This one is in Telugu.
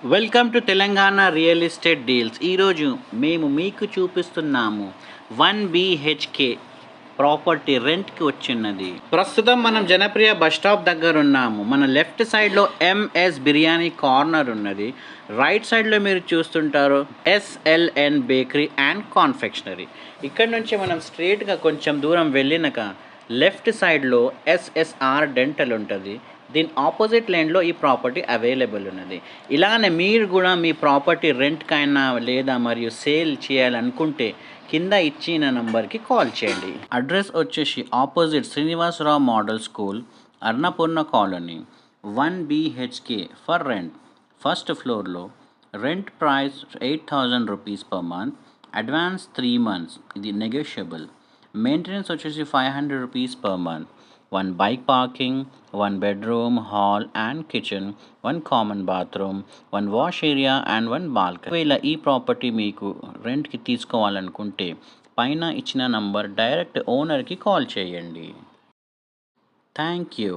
Welcome to Telangana real estate deals. ఈరోజు మేము మీకు చూపిస్తున్నాము 1 BHK ప్రాపర్టీ రెంట్కి వచ్చినది. ప్రస్తుతం మనం జనప్రియ బస్ స్టాప్ దగ్గర ఉన్నాము. మన లెఫ్ట్ సైడ్లో MS బిర్యానీ కార్నర్ ఉన్నది. రైట్ సైడ్లో మీరు చూస్తుంటారు SLN బేకరీ అండ్ కాన్ఫెక్షనరీ. ఇక్కడ నుంచి మనం స్ట్రేట్గా కొంచెం దూరం వెళ్ళినాక లెఫ్ట్ సైడ్లో SSR డెంటల్ ఉంటుంది. దీని ఆపోజిట్ లైన్లో ఈ ప్రాపర్టీ అవైలబుల్ ఉన్నది. ఇలానే మీరు కూడా మీ ప్రాపర్టీ రెంట్కైనా లేదా మరియు సేల్ చేయాలనుకుంటే కింద ఇచ్చిన నంబర్కి కాల్ చేయండి. అడ్రస్ వచ్చేసి opposite Srinivasarao model school, Annapurna colony, 1 BHK for rent. First ఫ్లోర్లో rent price 8,000 rupees per month. Advance 3 months, ఇది నెగోషియబుల్. మెయింటెనెన్స్ వచ్చేసి 500 rupees per month. 1 bike parking, 1 bedroom, hall and kitchen, 1 common bathroom, 1 wash area and 1 balcony. ఒకవేళ ఈ ప్రాపర్టీ మీకు రెంట్కి తీసుకోవాలనుకుంటే పైన ఇచ్చిన నంబర్ డైరెక్ట్ ఓనర్కి కాల్ చేయండి. Thank you.